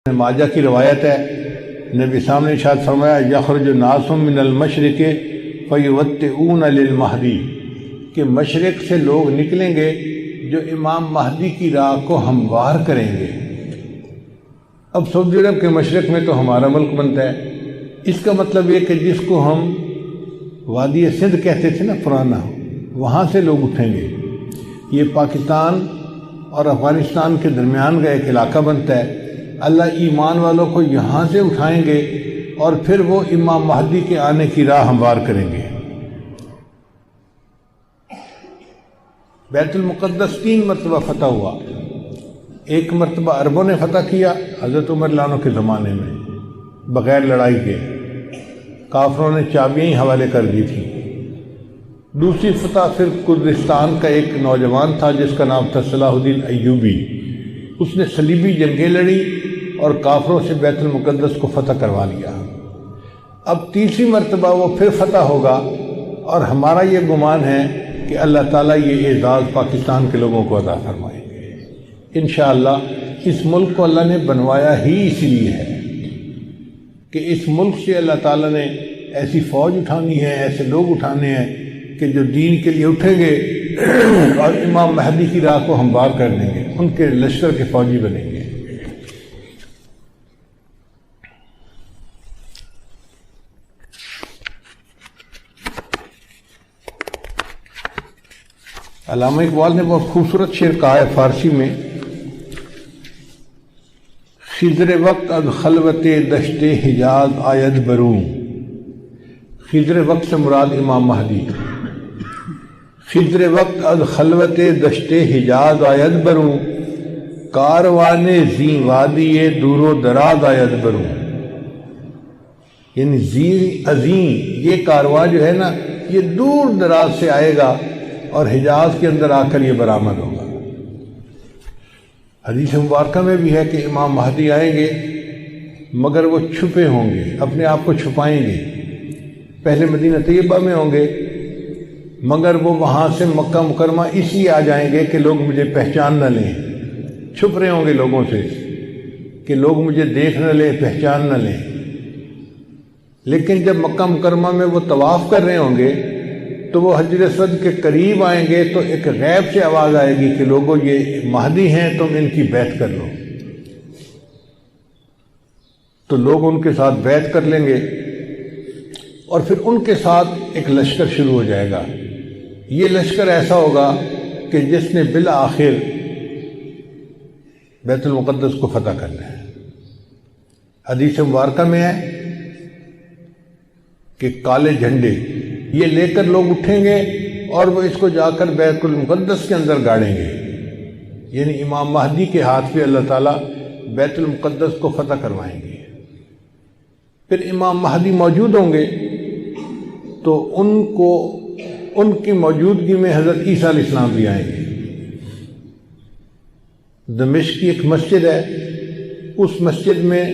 ماجہ کی روایت ہے، نبی صاحب نے ارشاد فرمایا یخرج الناس من المشرق فیوطئون للمہدی، کہ مشرق سے لوگ نکلیں گے جو امام مہدی کی راہ کو ہموار کریں گے۔ اب سعودی عرب کے مشرق میں تو ہمارا ملک بنتا ہے، اس کا مطلب یہ کہ جس کو ہم وادی سندھ کہتے تھے نا پرانا، وہاں سے لوگ اٹھیں گے۔ یہ پاکستان اور افغانستان کے درمیان کا ایک علاقہ بنتا ہے۔ اللہ ایمان والوں کو یہاں سے اٹھائیں گے اور پھر وہ امام مہدی کے آنے کی راہ ہموار کریں گے۔ بیت المقدس 3 مرتبہ فتح ہوا۔ ایک مرتبہ عربوں نے فتح کیا حضرت عمر لانو کے زمانے میں بغیر لڑائی کے، کافروں نے چابیاں ہی حوالے کر دی تھی۔ دوسری فتح پھر کردستان کا ایک نوجوان تھا جس کا نام تھا صلاح الدین ایوبی، اس نے صلیبی جنگیں لڑی اور کافروں سے بیت المقدس کو فتح کروا لیا۔ اب تیسری مرتبہ وہ پھر فتح ہوگا، اور ہمارا یہ گمان ہے کہ اللہ تعالیٰ یہ اعزاز پاکستان کے لوگوں کو عطا فرمائیں گے انشاءاللہ۔ اس ملک کو اللہ نے بنوایا ہی اسی لیے ہے کہ اس ملک سے اللہ تعالیٰ نے ایسی فوج اٹھانی ہے، ایسے لوگ اٹھانے ہیں کہ جو دین کے لیے اٹھیں گے اور امام مہدی کی راہ کو ہموار کر دیں گے، ان کے لشکر کے فوجی بنیں گے۔ علامہ اقبال نے بہت خوبصورت شعر کہا ہے فارسی میں، خضر وقت از خلوت دشت حجاز آید بروں۔ خضر وقت سے مراد امام مہدی۔ خضر وقت از خلوت دشت حجاز آید بروں، کاروان زی وادی دور و دراز آید بروں۔ یعنی زی عظیم یہ کارواں جو ہے نا، یہ دور دراز سے آئے گا اور حجاز کے اندر آ کر یہ برآمد ہوگا۔ حدیث مبارکہ میں بھی ہے کہ امام مہدی آئیں گے مگر وہ چھپے ہوں گے، اپنے آپ کو چھپائیں گے۔ پہلے مدینہ طیبہ میں ہوں گے مگر وہ وہاں سے مکہ مکرمہ اس لیے آ جائیں گے کہ لوگ مجھے پہچان نہ لیں، چھپ رہے ہوں گے لوگوں سے کہ لوگ مجھے دیکھ نہ لیں، پہچان نہ لیں۔ لیکن جب مکہ مکرمہ میں وہ طواف کر رہے ہوں گے تو وہ حجر اسود کے قریب آئیں گے تو ایک غیب سے آواز آئے گی کہ لوگوں یہ مہدی ہیں، تم ان کی بیعت کر لو۔ تو لوگ ان کے ساتھ بیعت کر لیں گے اور پھر ان کے ساتھ ایک لشکر شروع ہو جائے گا۔ یہ لشکر ایسا ہوگا کہ جس نے بالآخر بیت المقدس کو فتح کرنا ہے۔ حدیث مبارکہ میں ہے کہ کالے جھنڈے یہ لے کر لوگ اٹھیں گے اور وہ اس کو جا کر بیت المقدس کے اندر گاڑیں گے، یعنی امام مہدی کے ہاتھ پہ اللہ تعالیٰ بیت المقدس کو فتح کروائیں گے۔ پھر امام مہدی موجود ہوں گے تو ان کی موجودگی میں حضرت عیسیٰ علیہ السلام بھی آئیں گے۔ دمشق کی ایک مسجد ہے، اس مسجد میں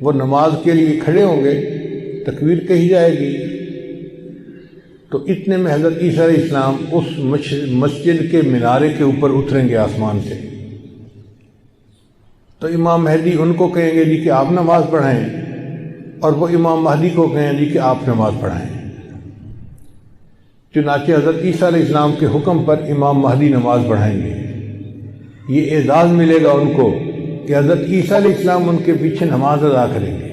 وہ نماز کے لیے کھڑے ہوں گے، تکبیر کہی جائے گی تو اتنے میں حضرت عیسیٰ علیہ السلام اس مسجد کے مینارے کے اوپر اتریں گے آسمان سے۔ تو امام مہدی ان کو کہیں گے جی کہ آپ نماز پڑھائیں، اور وہ امام مہدی کو کہیں جی کہ آپ نماز پڑھائیں۔ چنانچہ حضرت عیسیٰ علیہ السلام کے حکم پر امام مہدی نماز پڑھائیں گے۔ یہ اعزاز ملے گا ان کو کہ حضرت عیسیٰ علیہ السلام ان کے پیچھے نماز ادا کریں گے۔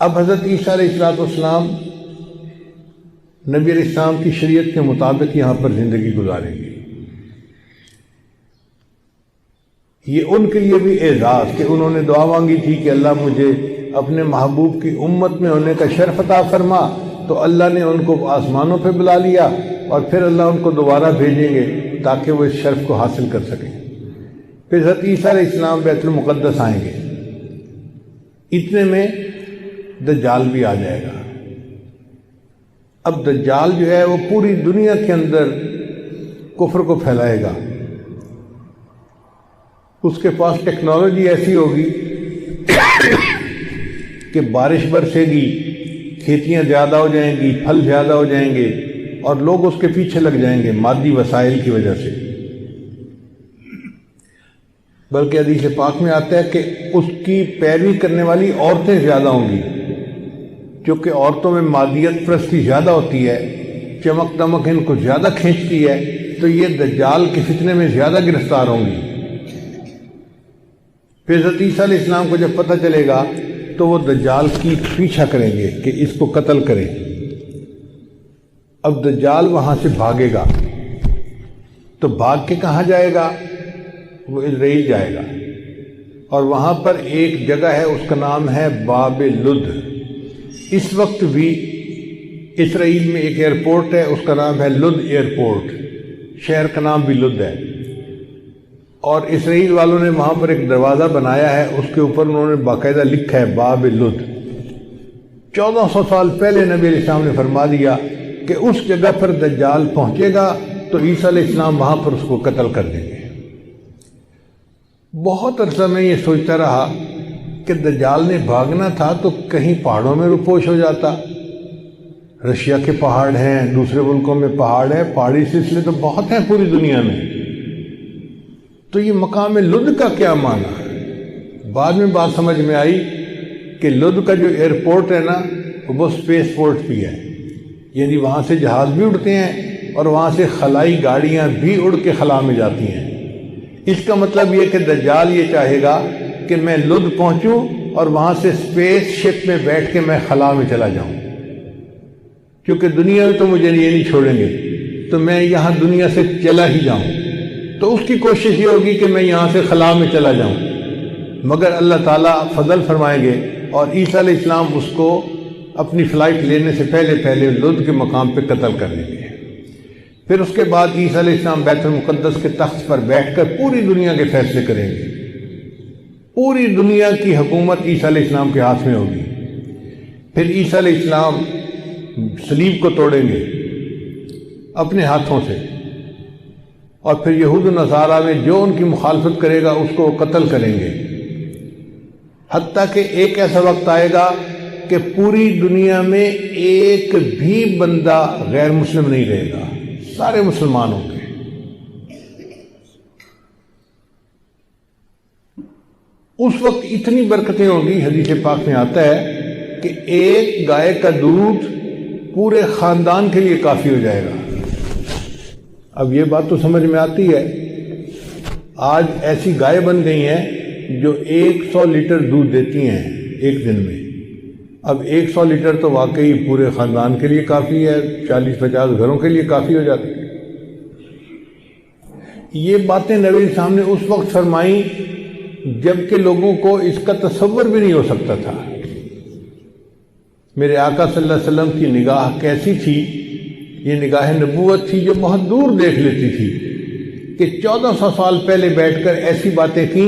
اب حضرت عیسیٰ علیہ السلام نبی علیہ السلام کی شریعت کے مطابق یہاں پر زندگی گزاریں گے۔ یہ ان کے لیے بھی اعزاز کہ انہوں نے دعا مانگی تھی کہ اللہ مجھے اپنے محبوب کی امت میں ہونے کا شرف عطا فرما، تو اللہ نے ان کو آسمانوں پہ بلا لیا اور پھر اللہ ان کو دوبارہ بھیجیں گے تاکہ وہ اس شرف کو حاصل کر سکیں۔ پھر حضرت عیسیٰ علیہ السلام بیت المقدس آئیں گے۔ اتنے میں دجال بھی آ جائے گا۔ اب دجال جو ہے وہ پوری دنیا کے اندر کفر کو پھیلائے گا۔ اس کے پاس ٹیکنالوجی ایسی ہوگی کہ بارش برسے گی، کھیتیاں زیادہ ہو جائیں گی، پھل زیادہ ہو جائیں گے، اور لوگ اس کے پیچھے لگ جائیں گے مادی وسائل کی وجہ سے۔ بلکہ حدیث پاک میں آتا ہے کہ اس کی پیروی کرنے والی عورتیں زیادہ ہوں گی، کیونکہ عورتوں میں مادیت پرستی زیادہ ہوتی ہے، چمک دمک ان کو زیادہ کھینچتی ہے، تو یہ دجال کے فتنے میں زیادہ گرفتار ہوں گی۔ پھر حضرت عیسیٰ علیہ السلام کو جب پتہ چلے گا تو وہ دجال کی پیچھا کریں گے کہ اس کو قتل کریں۔ اب دجال وہاں سے بھاگے گا، تو بھاگ کے کہاں جائے گا؟ وہ اسرائیل جائے گا، اور وہاں پر ایک جگہ ہے، اس کا نام ہے باب لد۔ اس وقت بھی اسرائیل میں ایک ایئرپورٹ ہے، اس کا نام ہے لد ایئرپورٹ، شہر کا نام بھی لد ہے، اور اسرائیل والوں نے وہاں پر ایک دروازہ بنایا ہے، اس کے اوپر انہوں نے باقاعدہ لکھا ہے باب لد۔ 1400 سال پہلے نبی علیہ السلام نے فرما دیا کہ اس جگہ پر دجال پہنچے گا تو عیسیٰ علیہ السلام وہاں پر اس کو قتل کر دیں گے۔ بہت عرصہ میں یہ سوچتا رہا کہ دجال نے بھاگنا تھا تو کہیں پہاڑوں میں روپوش ہو جاتا۔ رشیا کے پہاڑ ہیں، دوسرے ملکوں میں پہاڑ ہیں، پہاڑی سلسلے تو بہت ہیں پوری دنیا میں، تو یہ مقام لد کا کیا معنی؟ بعد میں بات سمجھ میں آئی کہ لد کا جو ایئرپورٹ ہے نا وہ اسپیس پورٹ بھی ہے، یعنی وہاں سے جہاز بھی اڑتے ہیں اور وہاں سے خلائی گاڑیاں بھی اڑ کے خلا میں جاتی ہیں۔ اس کا مطلب یہ کہ دجال یہ چاہے گا کہ میں لد پہنچوں اور وہاں سے اسپیس شپ میں بیٹھ کے میں خلا میں چلا جاؤں، کیونکہ دنیا میں تو مجھے یہ نہیں چھوڑیں گے، تو میں یہاں دنیا سے چلا ہی جاؤں۔ تو اس کی کوشش یہ ہوگی کہ میں یہاں سے خلا میں چلا جاؤں، مگر اللہ تعالیٰ فضل فرمائیں گے اور عیسیٰ علیہ السلام اس کو اپنی فلائٹ لینے سے پہلے لد کے مقام پہ قتل کر دیں گے۔ پھر اس کے بعد عیسیٰ علیہ السلام بیت المقدس کے تخت پر بیٹھ کر پوری دنیا کے فیصلے کریں گے۔ پوری دنیا کی حکومت عیسیٰ علیہ السلام کے ہاتھ میں ہوگی۔ پھر عیسیٰ علیہ السلام صلیب کو توڑیں گے اپنے ہاتھوں سے، اور پھر یہود و نصارہ میں جو ان کی مخالفت کرے گا اس کو قتل کریں گے، حتیٰ کہ ایک ایسا وقت آئے گا کہ پوری دنیا میں ایک بھی بندہ غیر مسلم نہیں رہے گا، سارے مسلمان ہوں گے۔ اس وقت اتنی برکتیں ہوں گی، حدیث پاک میں آتا ہے کہ ایک گائے کا دودھ پورے خاندان کے لیے کافی ہو جائے گا۔ اب یہ بات تو سمجھ میں آتی ہے، آج ایسی گائے بن گئی ہیں جو 100 لیٹر دودھ دیتی ہیں ایک دن میں۔ اب 100 لیٹر تو واقعی پورے خاندان کے لیے کافی ہے، 40-50 گھروں کے لیے کافی ہو جاتی ہے۔ یہ باتیں نبی صاحب نے اس وقت فرمائیں جب کہ لوگوں کو اس کا تصور بھی نہیں ہو سکتا تھا۔ میرے آقا صلی اللہ علیہ وسلم کی نگاہ کیسی تھی؟ یہ نگاہ نبوت تھی جو بہت دور دیکھ لیتی تھی، کہ 1400 سال پہلے بیٹھ کر ایسی باتیں کی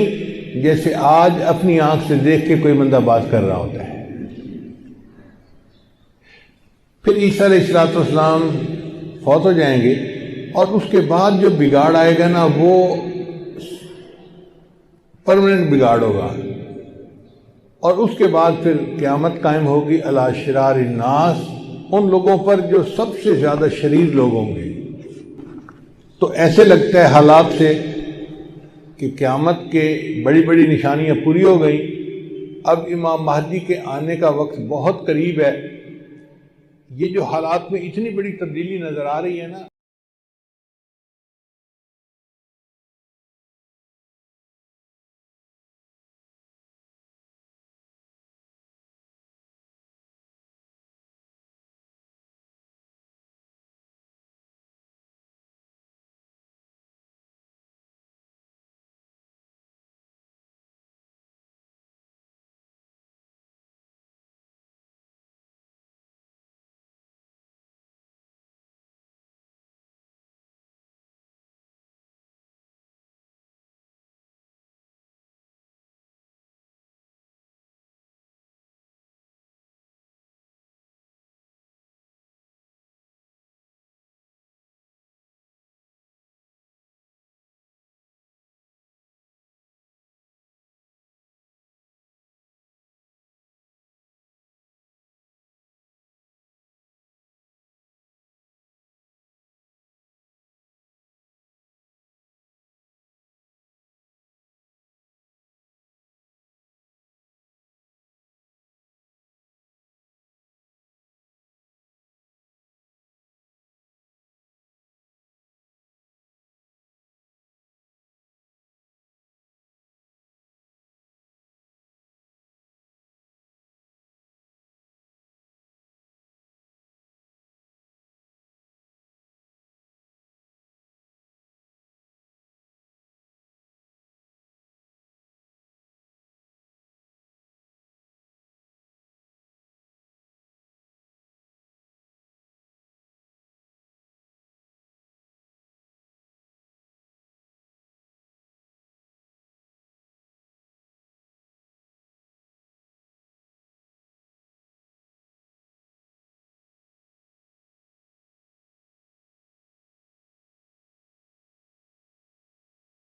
جیسے آج اپنی آنکھ سے دیکھ کے کوئی بندہ بات کر رہا ہوتا ہے۔ پھر عیسیٰ علیہ السلام فوت ہو جائیں گے، اور اس کے بعد جو بگاڑ آئے گا نا وہ پرماننٹ بگاڑ ہوگا، اور اس کے بعد پھر قیامت قائم ہوگی علی شرار الناس، ان لوگوں پر جو سب سے زیادہ شریر لوگ ہوں گے۔ تو ایسے لگتا ہے حالات سے کہ قیامت کے بڑی بڑی نشانیاں پوری ہو گئیں، اب امام مہدی کے آنے کا وقت بہت قریب ہے۔ یہ جو حالات میں اتنی بڑی تبدیلی نظر آ رہی ہے نا،